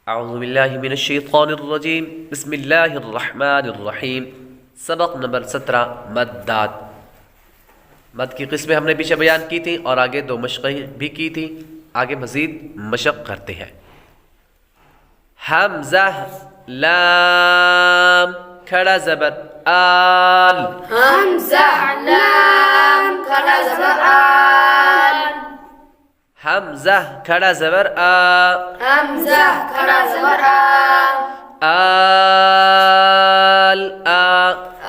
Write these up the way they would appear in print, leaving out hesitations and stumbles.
अऊज़ु बिल्लाहि मिनश्शैतानिर्रजीम बिस्मिल्लाहिर्रहमानिर्रहीम। सबक नंबर 17 मद्दात। मद की किस्में हमने पीछे बयान की थी और आगे 2 मशक़ें भी की थी। आगे मज़ीद मशक़ करते हैं। हमज़ा लाम खड़ा ज़बर आल। हमज़ा लाम खड़ा ज़बर आल। हमज़ा खड़ा ज़बर आ। हमज़ा खड़ा ज़बर आ। आल आ।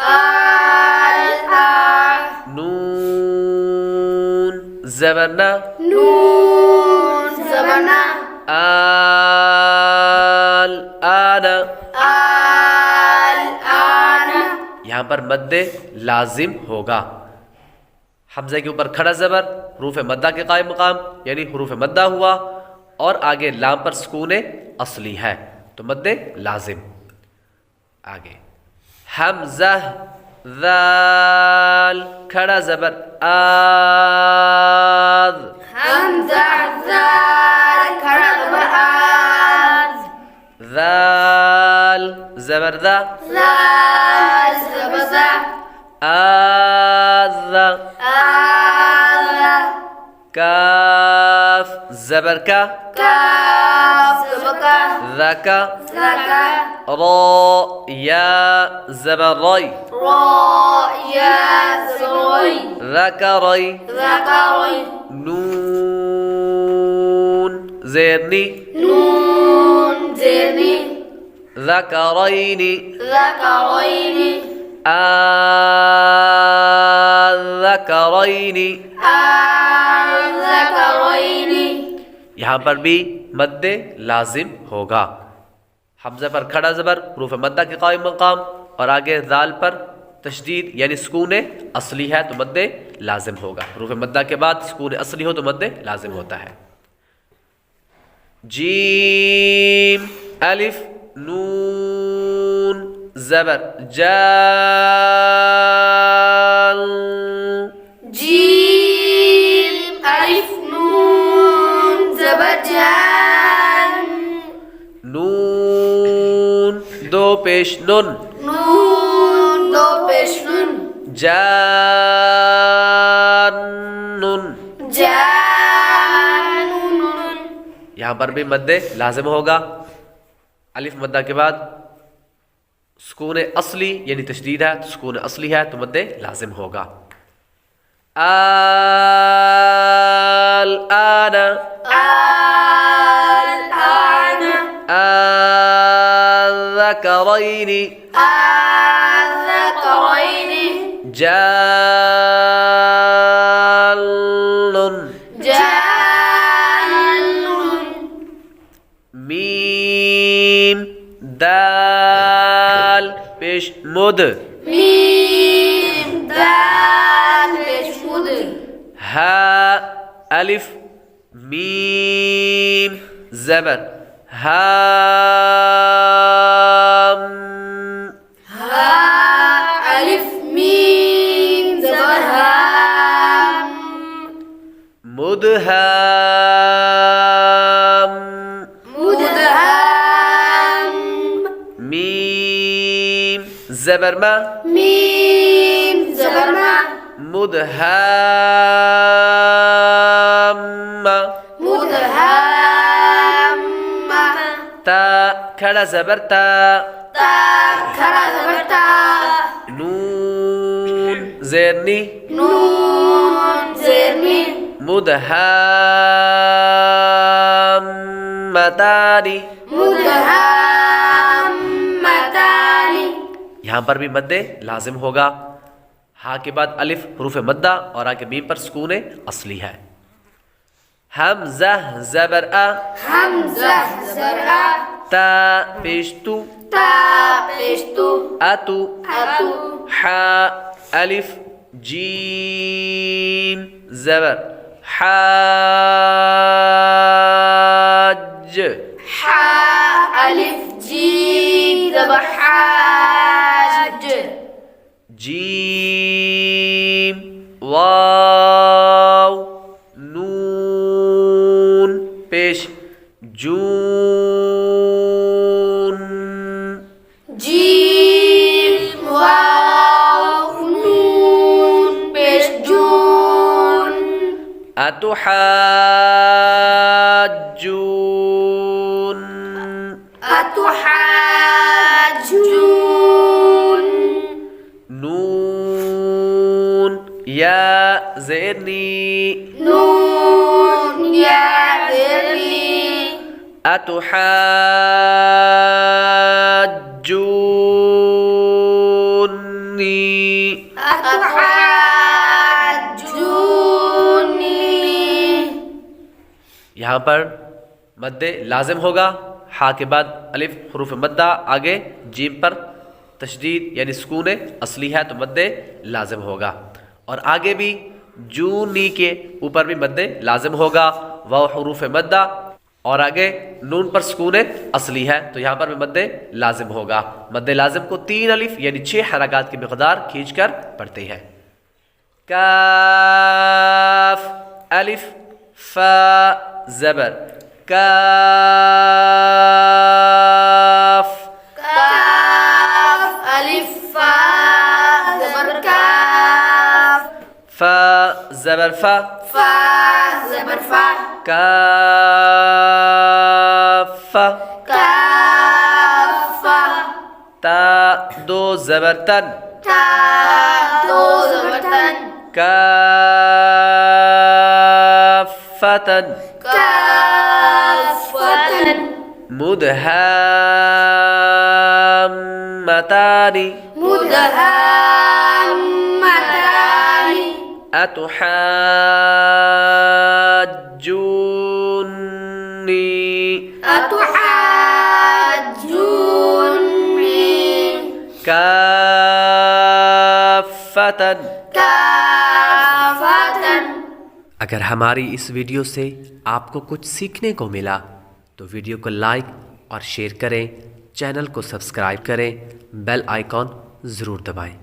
आल आ। नून ज़बर ना। नून ज़बर ना। आल आना। आल आना। यहाँ पर मद्दे लाजिम होगा। हमज़े के ऊपर खड़ा ज़बर हुरूफ़ मद्दा के कायम मकाम यानी हुरूफ़ मद्दा हुआ और आगे लाम पर सुकून असली है तो मद्दे लाजिम। आगे हमज़ा ज़ाल खड़ा ज़बर आज़। हमज़ा ज़ाल खड़ा ज़बर आज़। ज़ाल ज़बर ज़ा। ज़ाल ज़बर ज़ा। आज़। आज़। काफ ज़बर का। काफ ज़बर का। ज़का। ज़का। रा या ज़बर रई। रा या ज़बर ज़करई। ज़करई। नून ज़ेरनी। नून ज़ेरनी। ज़करैनी। ज़करैनी। ज़करैनी। ज़करैनी। यहाँ पर भी मद्दे लाजिम होगा। हमज़ा पर खड़ा ज़बर हुरूफ़ मद्दा के कायम मकाम और आगे ज़ाल पर तशदीद यानी सुकून असली है तो मद्दे लाजिम होगा। हुरूफ़ मद्दा के बाद सुकून असली हो तो मद्दे लाजिम होता है। जीम अलिफ नून ज़बर जाल। जीम अलिफ नून ज़बर जाल। नून दो पेश नुन। नून दो पेश नून। जानुन। जानून। यहाँ पर भी मद्दे लाजिम होगा। अलिफ मद्दा के बाद सुकून असली यानी तशदीद है तो सुकून असली है तो मद्दे लाजिम होगा। आल आना। आल आना। ज़करैनी। ज़करैनी। जालुन। जानून। मीम दाल पेश मुद। मीम दाल पेश मुद। हा अलिफ मीम ज़बर हाम। हा अलिफ मीम ज़बर हाम। मुदहाम। मुदहाम। मीम ज़बर मा। मीम ज़बर मा। मुदहाम्मा। मुदहाम्मा। ता खड़ा ज़बर ता। ता खड़ा ज़बर ता। नून ज़ेरनी। नून ज़ेरनी। मुदहाम्मतानी। मुदहाम्मतानी। यहाँ पर भी मद्दे लाजिम होगा। हा के बाद अलिफ हुरूफ़ मद्दा और आगे मीम पर सुकून असली है। हमज़ा ज़बर आ। हमज़ा ज़बर आ। ता पेश तू। ता पेश तू। अतु। अतु। हा अलिफ जीम ज़बर हाज। हा अलिफ जीम ज़बर हाज। जीम वाव नून पेश जून। अतुहाज्जून अतुहाज्जून नून या ज़ेरनी नून या ज़ेरनी अतुहाज्जूनी अतुहाज्जूनी। यहाँ पर मद्दे लाजिम होगा। हा के बाद अलिफ हुरूफ मद्दा, आगे जीम पर तशदीद यानी सुकून असली है तो मद्दे लाजिम होगा। और आगे भी जूनी के ऊपर भी मद्दे लाजिम होगा। वाव हुरूफ मद्दा और आगे नून पर सुकून असली है तो यहाँ पर भी मद्दे लाजिम होगा। मद्दे लाजिम को 3 अलिफ यानी 6 हरकत की मिक़दार खींचकर पढ़ते हैं। काफ अलिफ फा ज़बर काफ काफ अलिफ फा ज़बर काफ फा ज़बर फा फा ज़बर फा काफ काफ़ा ता दो ज़बर तन ता दो ज़बर तन काफ़तन काफ़तन मुदहाम्मतानी मुदहाम्मतानी अतुहाज्जूनी अतुहाज्जूनी काफ़तन। काफ़तन। अगर हमारी इस वीडियो से आपको कुछ सीखने को मिला तो वीडियो को लाइक और शेयर करें, चैनल को सब्सक्राइब करें, बेल आइकॉन ज़रूर दबाएं।